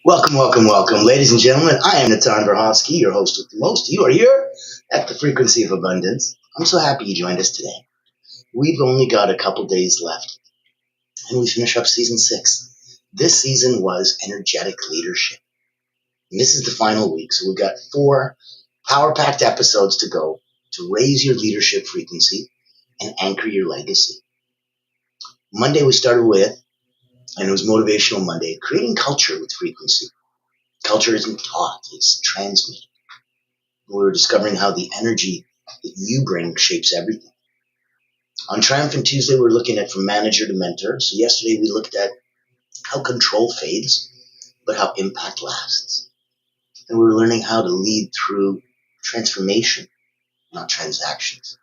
Welcome, welcome, welcome, ladies and gentlemen. I am Natan Verhovsky, your host with the most. You are here at the Frequency of Abundance. I'm so happy you joined us today. We've only got a couple days left, and we finish up season 6. This season was energetic leadership. And this is the final week, so we've got 4 power-packed episodes to go to raise your leadership frequency and anchor your legacy. Monday we started with, and it was Motivational Monday, creating culture with frequency. Culture isn't taught, it's transmitted. We were discovering how the energy that you bring shapes everything. On Triumphant Tuesday, we're looking at from manager to mentor. So yesterday we looked at how control fades, but how impact lasts. And we were learning how to lead through transformation, not transactions.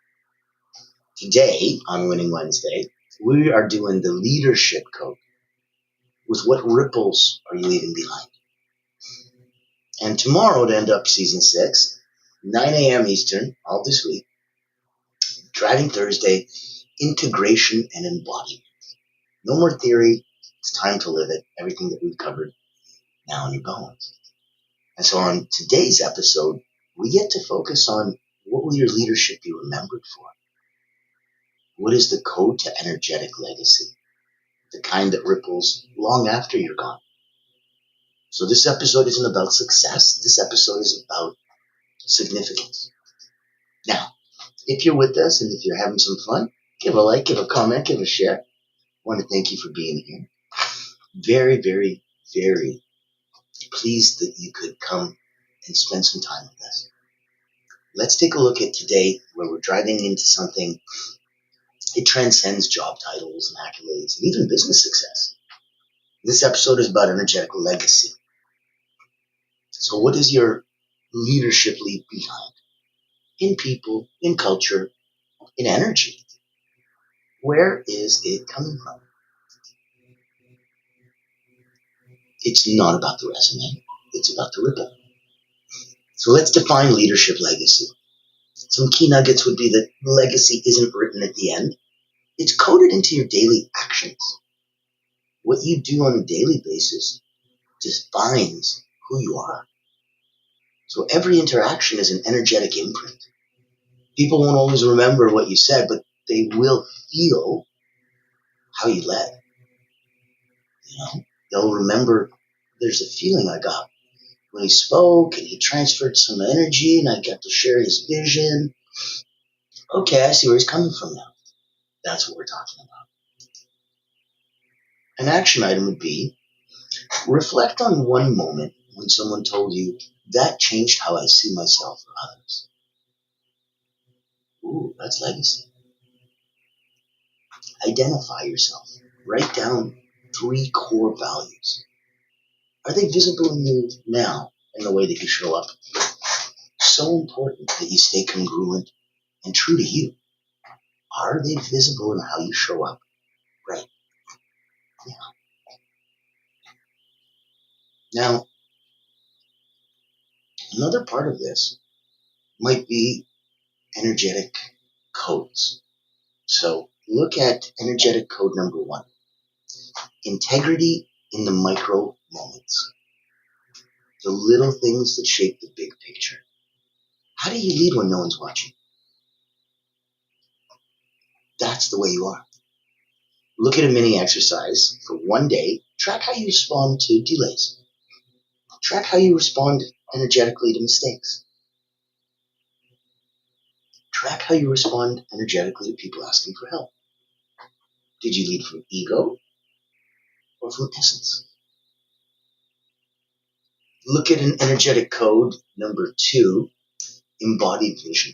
Today, on Winning Wednesday, we are doing the leadership code with what ripples are you leaving behind. And tomorrow, to end up season 6, 9 a.m. Eastern, all this week, Driving Thursday, integration and embodiment. No more theory. It's time to live it. Everything that we've covered now in your bones. And so on today's episode, we get to focus on what will your leadership be remembered for? What is the code to energetic legacy? The kind that ripples long after you're gone. So this episode isn't about success. This episode is about significance. Now, if you're with us and if you're having some fun, give a like, give a comment, give a share. I want to thank you for being here. Very, very, very pleased that you could come and spend some time with us. Let's take a look at today where we're driving into something. It transcends job titles and accolades and even business success. This episode is about energetic legacy. So what does your leadership leave behind? In people, in culture, in energy. Where is it coming from? It's not about the resume. It's about the ripple. So let's define leadership legacy. Some key nuggets would be that legacy isn't written at the end. It's coded into your daily actions. What you do on a daily basis defines who you are. So every interaction is an energetic imprint. People won't always remember what you said, but they will feel how you led. They'll remember there's a feeling I got when he spoke and he transferred some energy and I got to share his vision. Okay, I see where he's coming from now. That's what we're talking about. An action item would be reflect on one moment when someone told you that changed how I see myself or others. Ooh, that's legacy. Identify yourself. Write down 3 core values. Are they visible in you now in the way that you show up? So important that you stay congruent and true to you. Are they visible in how you show up right now? Now, another part of this might be energetic codes. So look at energetic code number 1. Integrity in the micro moments. The little things that shape the big picture. How do you lead when no one's watching? That's the way you are. Look at a mini exercise for one day. Track how you respond to delays. Track how you respond energetically to mistakes. Track how you respond energetically to people asking for help. Did you lead from ego or from essence? Look at an energetic code number 2, embodied vision.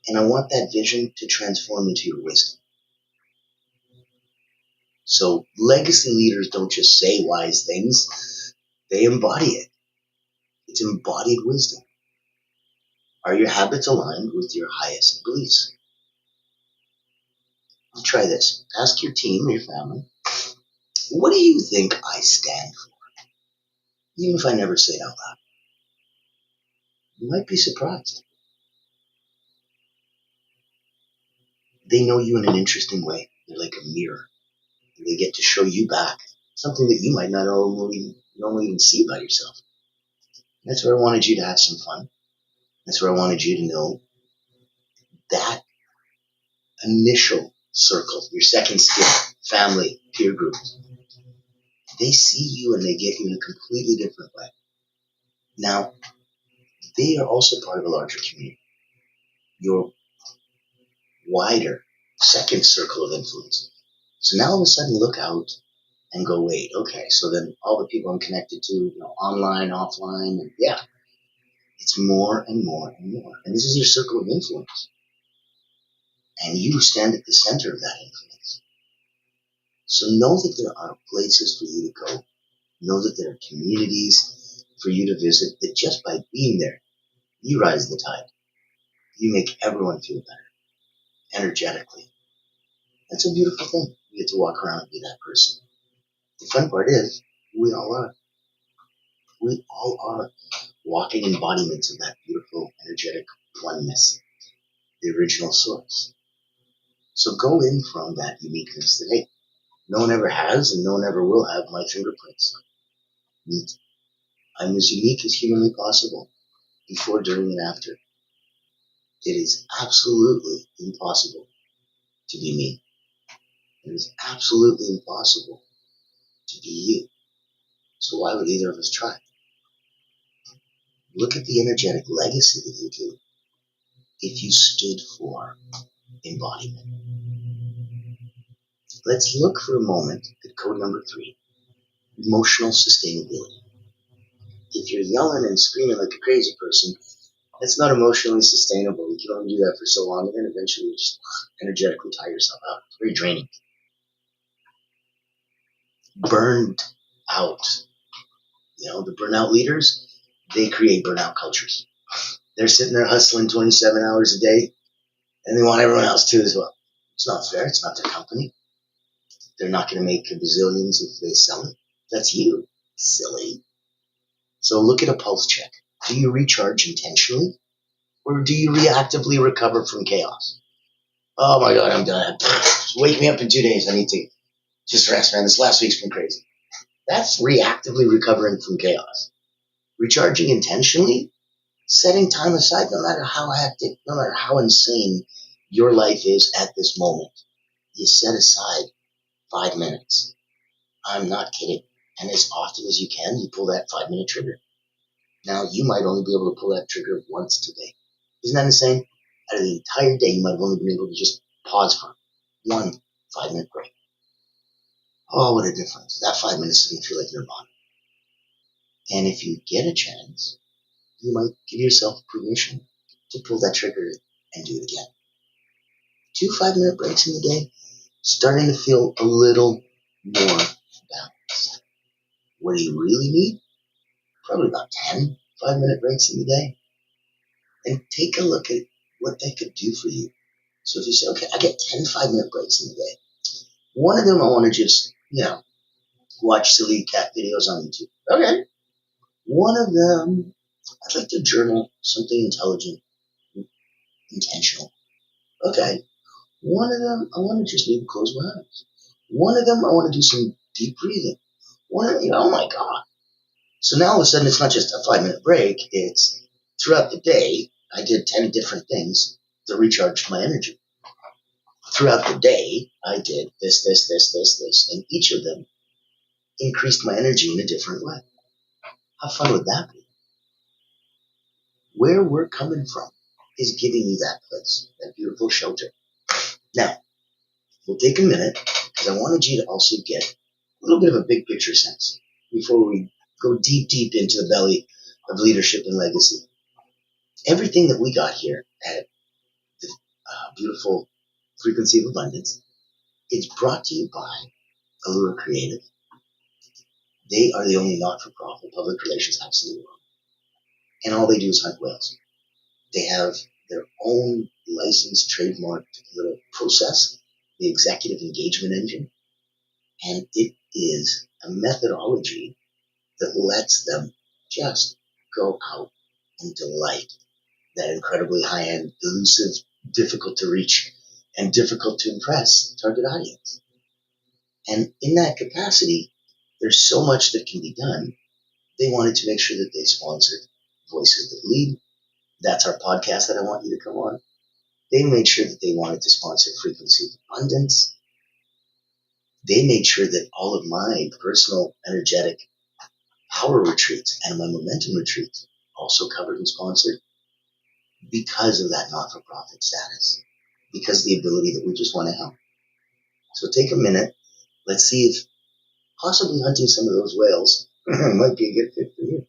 And I want that vision to transform into your wisdom. So legacy leaders don't just say wise things, they embody it. It's embodied wisdom. Are your habits aligned with your highest beliefs? Try this. Ask your team, your family, what do you think I stand for? Even if I never say it out loud. You might be surprised. They know you in an interesting way. They're like a mirror. They get to show you back something that you might not normally even see about yourself. That's where I wanted you to have some fun. That's where I wanted you to know that initial circle, your second skill, family, peer group, they see you and they get you in a completely different way. Now, they are also part of a larger community, your wider second circle of influence. So now all of a sudden look out and go, wait, okay, so then all the people I'm connected to, online, offline, and yeah, it's more and more and more. And this is your circle of influence. And you stand at the center of that influence. So know that there are places for you to go. Know that there are communities for you to visit, that just by being there, you rise the tide. You make everyone feel better, energetically. That's a beautiful thing. You get to walk around and be that person. The fun part is, we all are. We all are walking embodiments of that beautiful, energetic oneness, the original source. So go in from that uniqueness that, hey, no one ever has and no one ever will have my fingerprints. I'm as unique as humanly possible, before, during, and after. It is absolutely impossible to be me. It is absolutely impossible to be you. So why would either of us try? Look at the energetic legacy that you do if you stood for embodiment. Let's look for a moment at code number 3, emotional sustainability. If you're yelling and screaming like a crazy person, that's not emotionally sustainable. You can only do that for so long, and then eventually you just energetically tire yourself out. It's very draining. Burned out. The burnout leaders, they create burnout cultures. They're sitting there hustling 27 hours a day, and they want everyone else to as well. It's not fair. It's not their company. They're not going to make bazillions if they sell it. That's you. Silly. So look at a pulse check. Do you recharge intentionally, or do you reactively recover from chaos? Oh my God, I'm done. Wake me up in 2 days. I need to just rest, man. This last week's been crazy. That's reactively recovering from chaos. Recharging intentionally, setting time aside, no matter how hectic, no matter how insane your life is at this moment. You set aside 5 minutes. I'm not kidding. And as often as you can, you pull that 5-minute trigger. Now, you might only be able to pull that trigger once today. Isn't that insane? Out of the entire day, you might have only been able to just pause for one 5-minute break. Oh, what a difference. That 5 minutes is going to feel like nirvana. And if you get a chance, you might give yourself permission to pull that trigger and do it again. 2 5-minute breaks in the day, starting to feel a little more balanced. What do you really need? Probably about 10 5-minute breaks in the day. And take a look at what they could do for you. So if you say, okay, I get 10 5-minute breaks in the day. One of them I want to just, watch silly cat videos on YouTube. Okay. One of them, I'd like to journal something intelligent, intentional. Okay. One of them, I want to just maybe close my eyes. One of them, I want to do some deep breathing. Oh my God. So now all of a sudden, it's not just a 5-minute break. It's throughout the day, I did 10 different things that recharged my energy. Throughout the day, I did this, and each of them increased my energy in a different way. How fun would that be? Where we're coming from is giving you that place, that beautiful shelter. Now, we'll take a minute because I wanted you to also get a little bit of a big picture sense before we go deep into the belly of leadership and legacy. Everything that we got here at the beautiful Frequency of Abundance is brought to you by Allure Creative. They are the only not-for-profit public relations house in the world. And all they do is hunt whales. They have their own licensed, trademarked little process, the executive engagement engine. And it is a methodology that lets them just go out and delight that incredibly high-end, elusive, difficult to reach, and difficult to impress target audience. And in that capacity, There's so much that can be done. They wanted to make sure that they sponsored Voices That Lead. That's our podcast that I want you to come on. They made sure that they wanted to sponsor Frequency of Abundance. They made sure that all of my personal energetic power retreats and my momentum retreats also covered and sponsored because of that not-for-profit status, because of the ability that we just want to help. So take a minute. Let's see if possibly hunting some of those whales might be a good fit for you.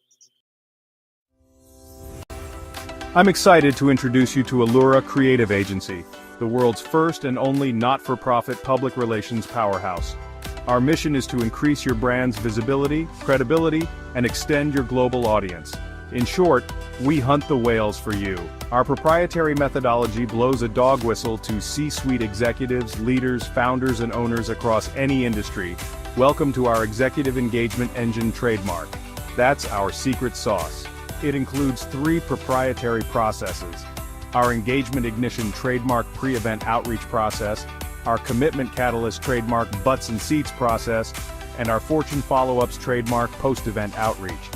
I'm excited to introduce you to Allura Creative Agency, the world's first and only not-for-profit public relations powerhouse. Our mission is to increase your brand's visibility, credibility, and extend your global audience. In short, we hunt the whales for you. Our proprietary methodology blows a dog whistle to C-suite executives, leaders, founders, and owners across any industry. Welcome to our Executive Engagement Engine trademark. That's our secret sauce. It includes 3 proprietary processes: our Engagement Ignition trademark pre-event outreach process, our Commitment Catalyst trademark butts and seats process, and our Fortune Follow-ups trademark post-event outreach.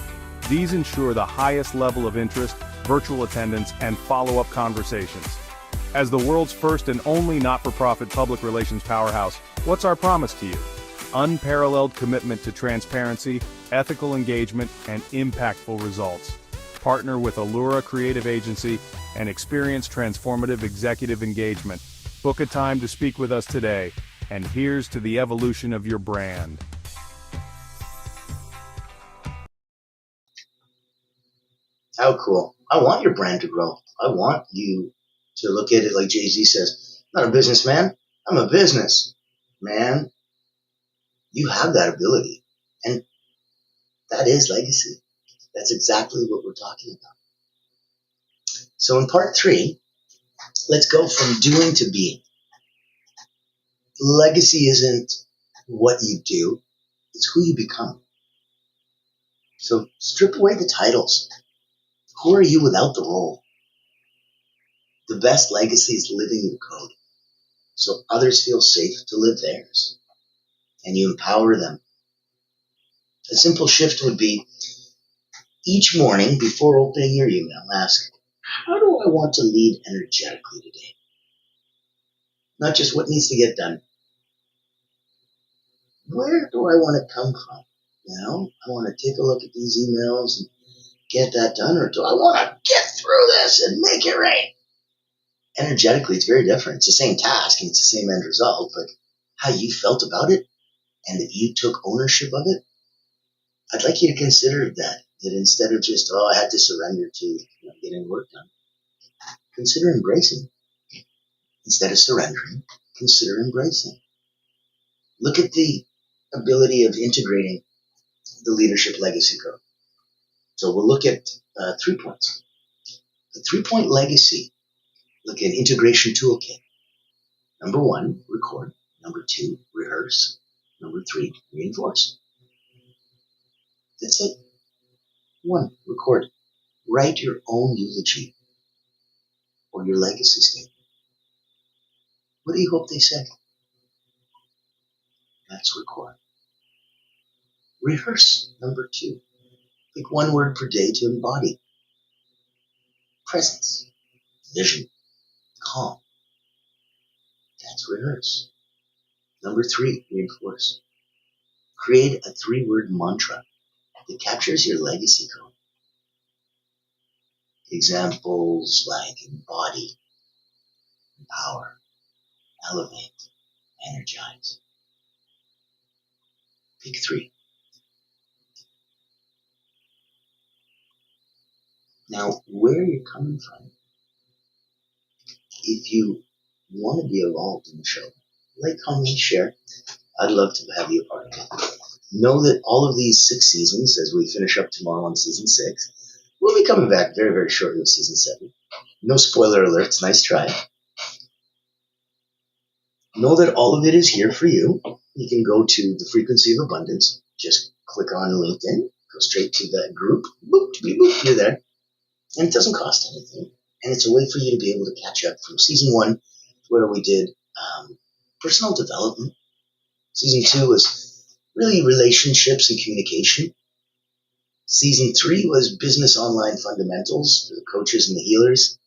These ensure the highest level of interest, virtual attendance, and follow-up conversations. As the world's first and only not-for-profit public relations powerhouse, what's our promise to you? Unparalleled commitment to transparency, ethical engagement, and impactful results. Partner with Allura Creative Agency and experience transformative executive engagement. Book a time to speak with us today, and here's to the evolution of your brand. How cool. I want your brand to grow. I want you to look at it like Jay-Z says, I'm not a businessman, I'm a business. Man, you have that ability. And that is legacy. That's exactly what we're talking about. So in part 3, let's go from doing to being. Legacy isn't what you do, it's who you become. So strip away the titles. Who are you without the role? The best legacy is living your code, so others feel safe to live theirs, and you empower them. A simple shift would be, each morning before opening your email, ask, how do I want to lead energetically today? Not just what needs to get done. Where do I want to come from? I want to take a look at these emails and get that done, or do I want to get through this and make it rain? Energetically, it's very different. It's the same task and it's the same end result, but how you felt about it and that you took ownership of it, I'd like you to consider that instead of just, I had to surrender to getting work done, consider embracing. Instead of surrendering, consider embracing. Look at the ability of integrating the leadership legacy code. So we'll look at 3 points. The 3-point legacy, look at integration toolkit. Number 1, record. Number 2, rehearse. Number 3, reinforce. That's it. 1, record. Write your own eulogy or your legacy statement. What do you hope they said? That's record. Rehearse. Number 2. Pick 1 word per day to embody. Presence, vision, calm. That's rehearse. Number 3, reinforce. Create a 3-word mantra that captures your legacy code. Examples like embody, empower, elevate, energize. Pick 3. Now, where you're coming from, if you want to be involved in the show, like, comment, share. I'd love to have you a part of it. Know that all of these 6 seasons, as we finish up tomorrow on season 6, we'll be coming back very, very shortly with season 7. No spoiler alerts, nice try. Know that all of it is here for you. You can go to the Frequency of Abundance, just click on LinkedIn, go straight to that group, boop, boop, you're there. And it doesn't cost anything. And it's a way for you to be able to catch up from season 1, where we did personal development. Season 2 was really relationships and communication. Season 3 was business online fundamentals for the coaches and the healers.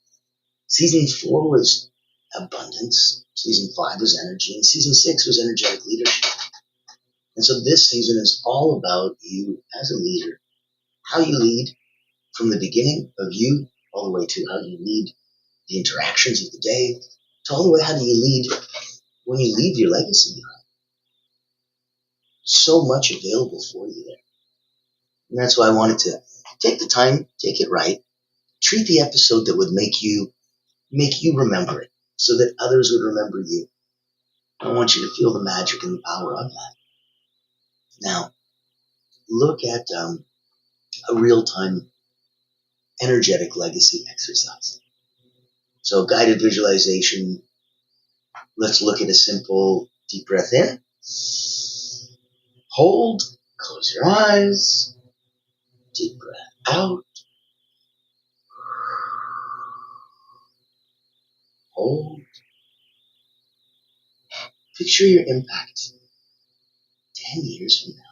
Season 4 was abundance. Season 5 was energy. And season 6 was energetic leadership. And so this season is all about you as a leader, how you lead from the beginning of you all the way to how you lead the interactions of the day, to all the way how do you lead when you leave your legacy behind. So much available for you there. And that's why I wanted to take the time, take it right, treat the episode that would make you remember it so that others would remember you. I want you to feel the magic and the power of that. Now, look at a real-time energetic legacy exercise. So guided visualization, let's look at a simple deep breath in, hold, close your eyes, deep breath out, hold. Picture your impact 10 years from now.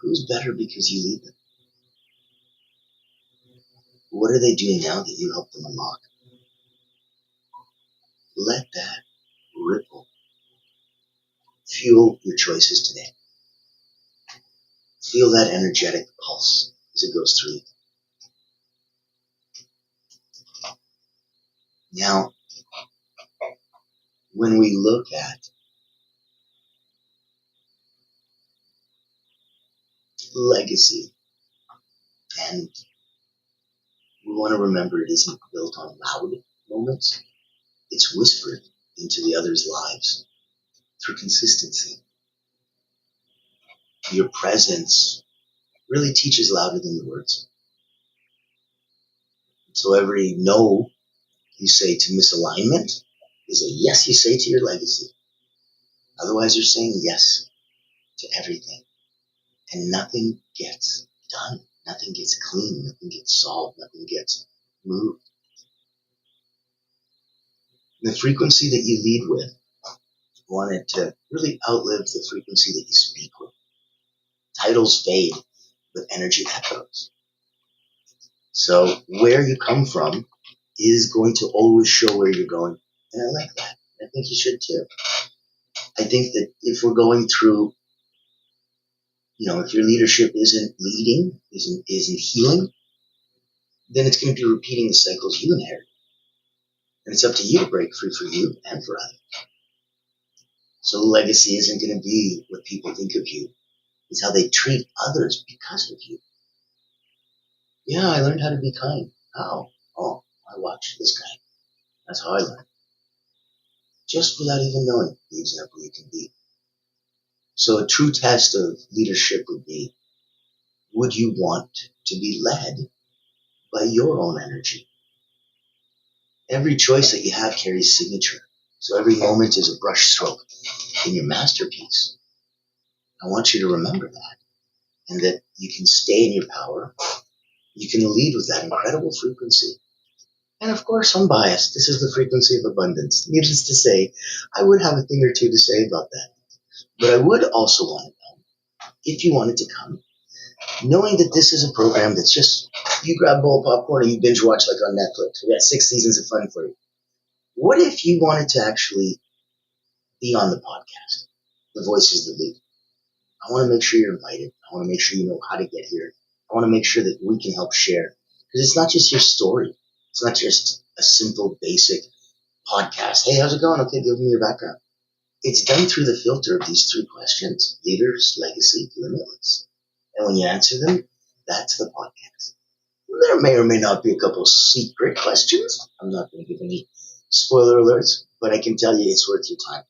Who's better because you lead them? What are they doing now that you help them unlock? Let that ripple fuel your choices today. Feel that energetic pulse as it goes through you. Now, when we look at legacy, and we want to remember it isn't built on loud moments, it's whispered into the others' lives through consistency. Your presence really teaches louder than your words. So every no you say to misalignment is a yes you say to your legacy. Otherwise, you're saying yes to everything. And nothing gets done. Nothing gets clean. Nothing gets solved. Nothing gets moved. And the frequency that you lead with, want it to really outlive the frequency that you speak with. Titles fade, but energy echoes. So where you come from is going to always show where you're going. And I like that. I think you should too. I think that if we're going through, if your leadership isn't leading, isn't healing, then it's going to be repeating the cycles you inherit. And it's up to you to break free for you and for others. So legacy isn't going to be what people think of you. It's how they treat others because of you. Yeah, I learned how to be kind. How? Oh, I watched this guy. That's how I learned. Just without even knowing the example you can be. So a true test of leadership would be, would you want to be led by your own energy? Every choice that you have carries signature. So every moment is a brush stroke in your masterpiece. I want you to remember that. And that you can stay in your power. You can lead with that incredible frequency. And of course, I'm biased. This is the frequency of abundance. Needless to say, I would have a thing or two to say about that. But I would also want to know, if you wanted to come, knowing that this is a program that's just, you grab a bowl of popcorn and you binge watch like on Netflix. We got 6 seasons of fun for you. What if you wanted to actually be on the podcast, The Voices That Lead? I want to make sure you're invited. I want to make sure you know how to get here. I want to make sure that we can help share. Because it's not just your story. It's not just a simple, basic podcast. Hey, how's it going? Okay, give me your background. It's done through the filter of these 3 questions: leaders, legacy, limitless. And when you answer them, that's the podcast. There may or may not be a couple secret questions. I'm not going to give any spoiler alerts, but I can tell you it's worth your time.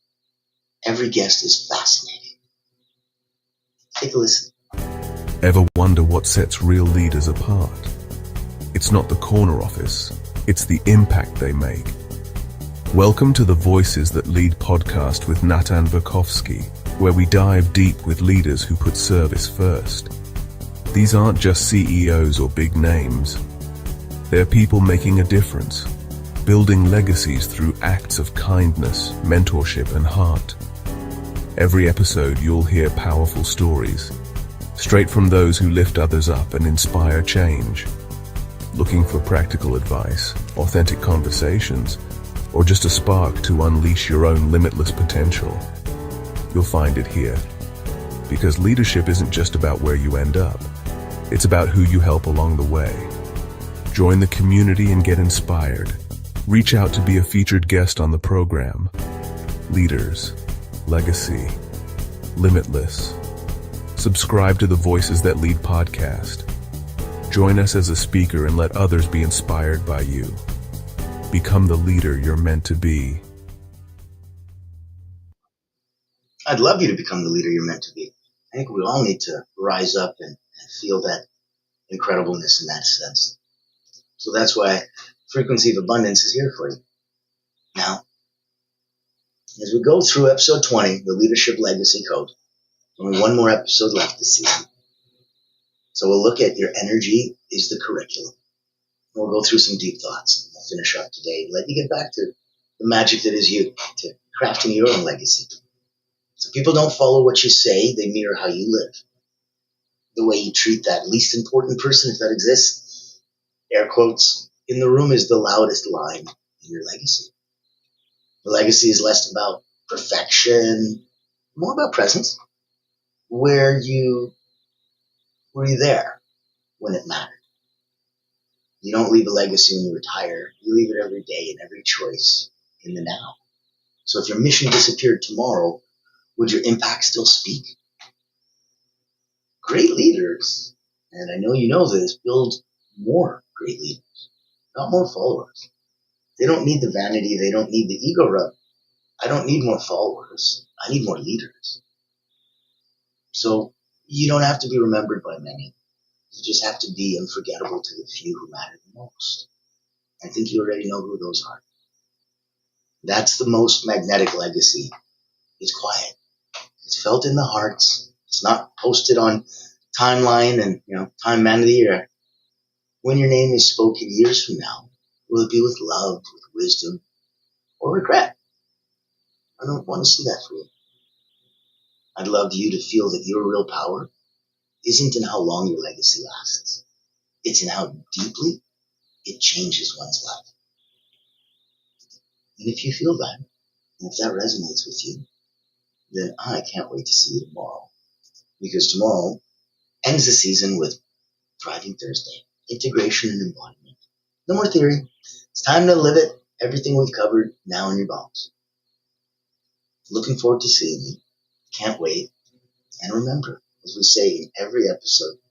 Every guest is fascinating. Take a listen. Ever wonder what sets real leaders apart? It's not the corner office, it's the impact they make. Welcome to the Voices That Lead podcast with Natan Verkovsky, where we dive deep with leaders who put service first. These aren't just CEOs or big names. They're people making a difference, building legacies through acts of kindness, mentorship, and heart. Every episode you'll hear powerful stories, straight from those who lift others up and inspire change. Looking for practical advice, authentic conversations, or just a spark to unleash your own limitless potential? You'll find it here. Because leadership isn't just about where you end up, it's about who you help along the way. Join the community and get inspired. Reach out to be a featured guest on the program. Leaders, Legacy, Limitless. Subscribe to the Voices That Lead podcast. Join us as a speaker and let others be inspired by you. Become the leader you're meant to be. I'd love you to become the leader you're meant to be. I think we all need to rise up and feel that incredibleness in that sense. So that's why Frequency of Abundance is here for you. Now, as we go through episode 20, the Leadership Legacy Code, only one more episode left this season. So we'll look at your energy is the curriculum. We'll go through some deep thoughts. We'll finish up today and let you get back to the magic that is you, to crafting your own legacy. So people don't follow what you say, they mirror how you live. The way you treat that least important person, if that exists, air quotes, in the room is the loudest line in your legacy. The legacy is less about perfection, more about presence. Were you there when it mattered? You don't leave a legacy when you retire. You leave it every day in every choice in the now. So if your mission disappeared tomorrow, would your impact still speak? Great leaders, and I know you know this, build more great leaders, not more followers. They don't need the vanity. They don't need the ego rub. I don't need more followers. I need more leaders. So you don't have to be remembered by many. You just have to be unforgettable to the few who matter the most. I think you already know who those are. That's the most magnetic legacy. It's quiet. It's felt in the hearts. It's not posted on timeline and, Time Man of the Year. When your name is spoken years from now, will it be with love, with wisdom, or regret? I don't want to see that for you. I'd love you to feel that your real power isn't in how long your legacy lasts. It's in how deeply it changes one's life. And if you feel that, and if that resonates with you, then I can't wait to see you tomorrow. Because tomorrow ends the season with Thriving Thursday, integration and embodiment. No more theory. It's time to live it. Everything we've covered now in your bones. Looking forward to seeing you. Can't wait. And remember, as we say in every episode,